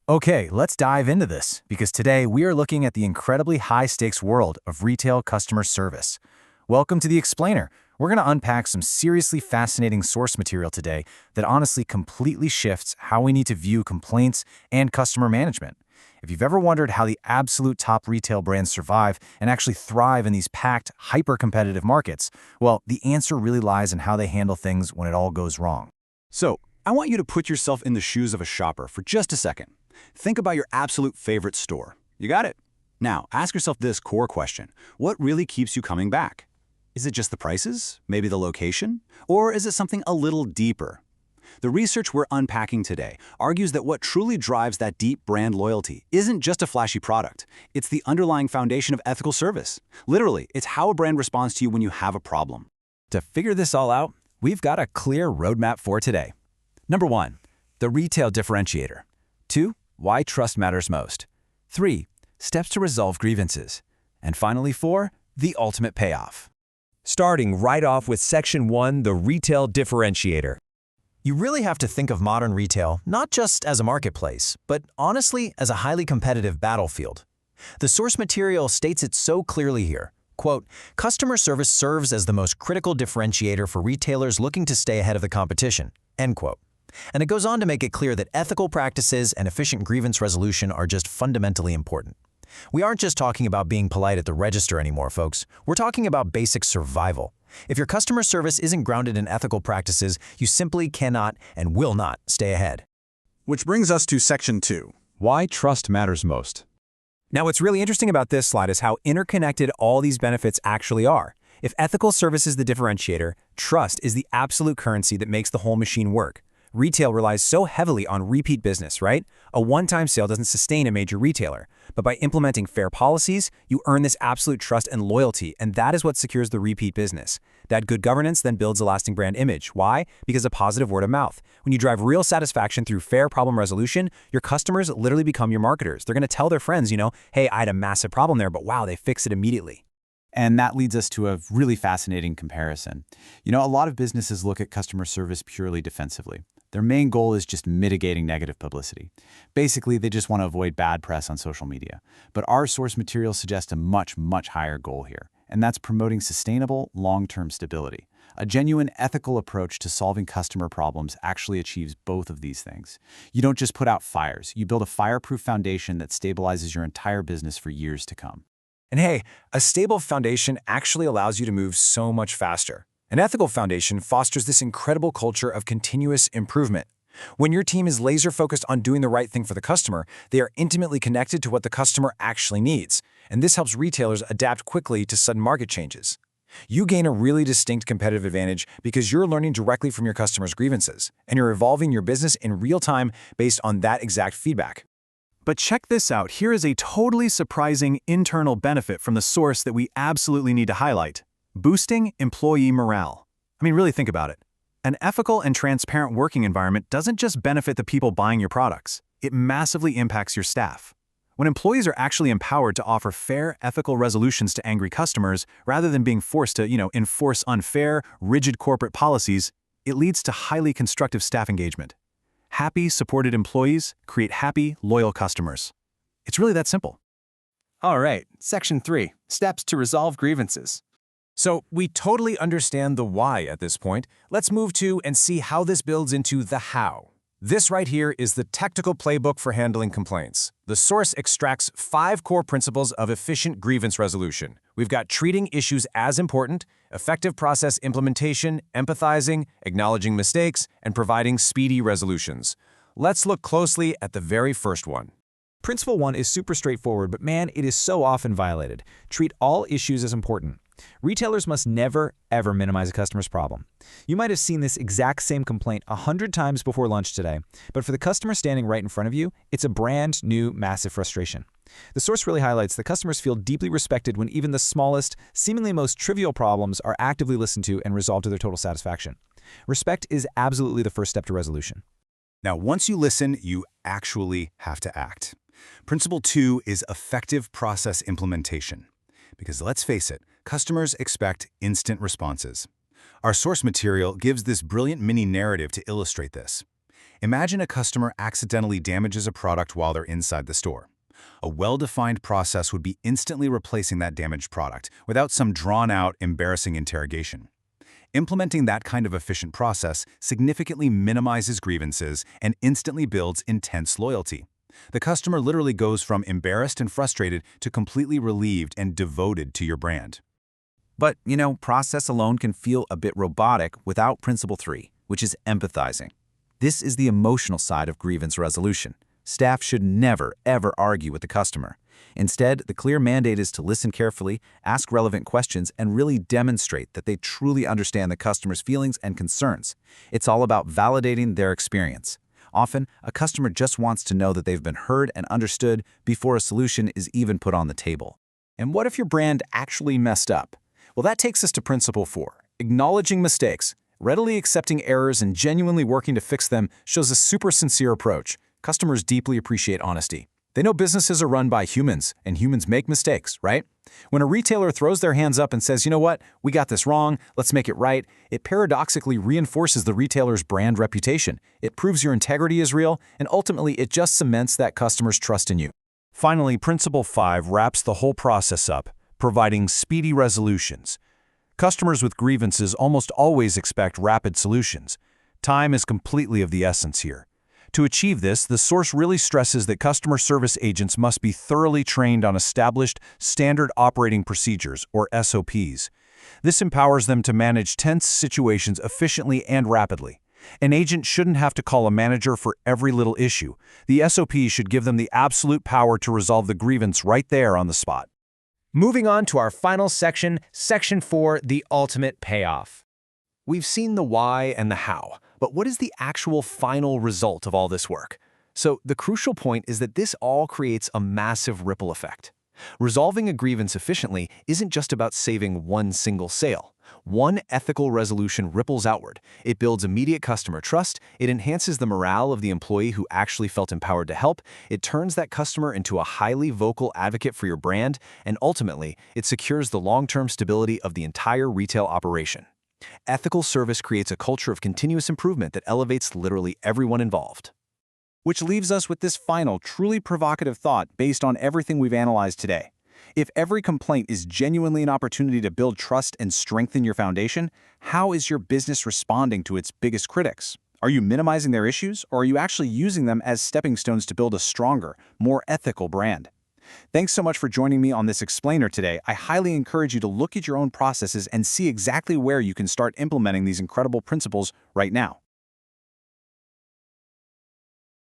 Okay, let's dive into this because today we are looking at the incredibly high stakes world of retail customer service. Welcome to The Explainer. We're going to unpack some seriously fascinating source material today that honestly completely shifts how we need to view complaints and customer management. If you've ever wondered how the absolute top retail brands survive and actually thrive in these packed, hyper-competitive markets, well, the answer really lies in how they handle things when it all goes wrong. So, I want you to put yourself in the shoes of a shopper for just a second. Think about your absolute favorite store. You got it? Now, ask yourself this core question. What really keeps you coming back? Is it just the prices? Maybe the location? Or is it something a little deeper? The research we're unpacking today argues that what truly drives that deep brand loyalty isn't just a flashy product. It's the underlying foundation of ethical service. Literally, it's how a brand responds to you when you have a problem. To figure this all out, we've got a clear roadmap for today. Number 1, the retail differentiator. 2, why trust matters most. 3, steps to resolve grievances. And finally 4, the ultimate payoff. Starting right off with Section 1, the retail differentiator. You really have to think of modern retail not just as a marketplace, but honestly as a highly competitive battlefield. The source material states it so clearly here. Quote, customer service serves as the most critical differentiator for retailers looking to stay ahead of the competition, end quote. And it goes on to make it clear that ethical practices and efficient grievance resolution are just fundamentally important. We aren't just talking about being polite at the register anymore, folks. We're talking about basic survival. If your customer service isn't grounded in ethical practices, you simply cannot and will not stay ahead. Which brings us to Section 2. Why trust matters most. Now, what's really interesting about this slide is how interconnected all these benefits actually are. If ethical service is the differentiator, trust is the absolute currency that makes the whole machine work. Retail relies so heavily on repeat business, right? A one-time sale doesn't sustain a major retailer. But by implementing fair policies, you earn this absolute trust and loyalty, and that is what secures the repeat business. That good governance then builds a lasting brand image. Why? Because of positive word of mouth. When you drive real satisfaction through fair problem resolution, your customers literally become your marketers. They're going to tell their friends, hey, I had a massive problem there, but wow, they fixed it immediately. And that leads us to a really fascinating comparison. A lot of businesses look at customer service purely defensively. Their main goal is just mitigating negative publicity. Basically, they just want to avoid bad press on social media. But our source material suggests a much, much higher goal here, and that's promoting sustainable, long-term stability. A genuine ethical approach to solving customer problems actually achieves both of these things. You don't just put out fires, you build a fireproof foundation that stabilizes your entire business for years to come. And hey, a stable foundation actually allows you to move so much faster. An ethical foundation fosters this incredible culture of continuous improvement. When your team is laser-focused on doing the right thing for the customer, they are intimately connected to what the customer actually needs, and this helps retailers adapt quickly to sudden market changes. You gain a really distinct competitive advantage because you're learning directly from your customers' grievances, and you're evolving your business in real time based on that exact feedback. But check this out. Here is a totally surprising internal benefit from the source that we absolutely need to highlight. Boosting employee morale. Really think about it. An ethical and transparent working environment doesn't just benefit the people buying your products. It massively impacts your staff. When employees are actually empowered to offer fair, ethical resolutions to angry customers, rather than being forced to, enforce unfair, rigid corporate policies, it leads to highly constructive staff engagement. Happy, supported employees create happy, loyal customers. It's really that simple. All right, Section 3, steps to resolve grievances. So we totally understand the why at this point. Let's move to and see how this builds into the how. This right here is the technical playbook for handling complaints. The source extracts 5 core principles of efficient grievance resolution. We've got treating issues as important, effective process implementation, empathizing, acknowledging mistakes, and providing speedy resolutions. Let's look closely at the very first one. Principle 1 is super straightforward, but man, it is so often violated. Treat all issues as important. Retailers must never, ever minimize a customer's problem. You might have seen this exact same complaint 100 times before lunch today, but for the customer standing right in front of you, it's a brand new, massive frustration. The source really highlights that customers feel deeply respected when even the smallest, seemingly most trivial problems are actively listened to and resolved to their total satisfaction. Respect is absolutely the first step to resolution. Now, once you listen, you actually have to act. Principle 2 is effective process implementation. Because let's face it, customers expect instant responses. Our source material gives this brilliant mini-narrative to illustrate this. Imagine a customer accidentally damages a product while they're inside the store. A well-defined process would be instantly replacing that damaged product without some drawn-out, embarrassing interrogation. Implementing that kind of efficient process significantly minimizes grievances and instantly builds intense loyalty. The customer literally goes from embarrassed and frustrated to completely relieved and devoted to your brand. But, process alone can feel a bit robotic without Principle 3, which is empathizing. This is the emotional side of grievance resolution. Staff should never, ever argue with the customer. Instead, the clear mandate is to listen carefully, ask relevant questions, and really demonstrate that they truly understand the customer's feelings and concerns. It's all about validating their experience. Often, a customer just wants to know that they've been heard and understood before a solution is even put on the table. And what if your brand actually messed up? Well, that takes us to Principle 4, acknowledging mistakes. Readily accepting errors and genuinely working to fix them shows a super sincere approach. Customers deeply appreciate honesty. They know businesses are run by humans, and humans make mistakes, right? When a retailer throws their hands up and says, you know what, we got this wrong, let's make it right, it paradoxically reinforces the retailer's brand reputation. It proves your integrity is real, and ultimately it just cements that customer's trust in you. Finally, Principle 5 wraps the whole process up, providing speedy resolutions. Customers with grievances almost always expect rapid solutions. Time is completely of the essence here. To achieve this, the source really stresses that customer service agents must be thoroughly trained on established Standard Operating Procedures, or SOPs. This empowers them to manage tense situations efficiently and rapidly. An agent shouldn't have to call a manager for every little issue. The SOP should give them the absolute power to resolve the grievance right there on the spot. Moving on to our final section, Section 4, the ultimate payoff. We've seen the why and the how, but what is the actual final result of all this work? So the crucial point is that this all creates a massive ripple effect. Resolving a grievance efficiently isn't just about saving one single sale. One ethical resolution ripples outward. It builds immediate customer trust, it enhances the morale of the employee who actually felt empowered to help, it turns that customer into a highly vocal advocate for your brand, and ultimately, it secures the long-term stability of the entire retail operation. Ethical service creates a culture of continuous improvement that elevates literally everyone involved. Which leaves us with this final, truly provocative thought based on everything we've analyzed today. If every complaint is genuinely an opportunity to build trust and strengthen your foundation, how is your business responding to its biggest critics? Are you minimizing their issues, or are you actually using them as stepping stones to build a stronger, more ethical brand? Thanks so much for joining me on this explainer today. I highly encourage you to look at your own processes and see exactly where you can start implementing these incredible principles right now.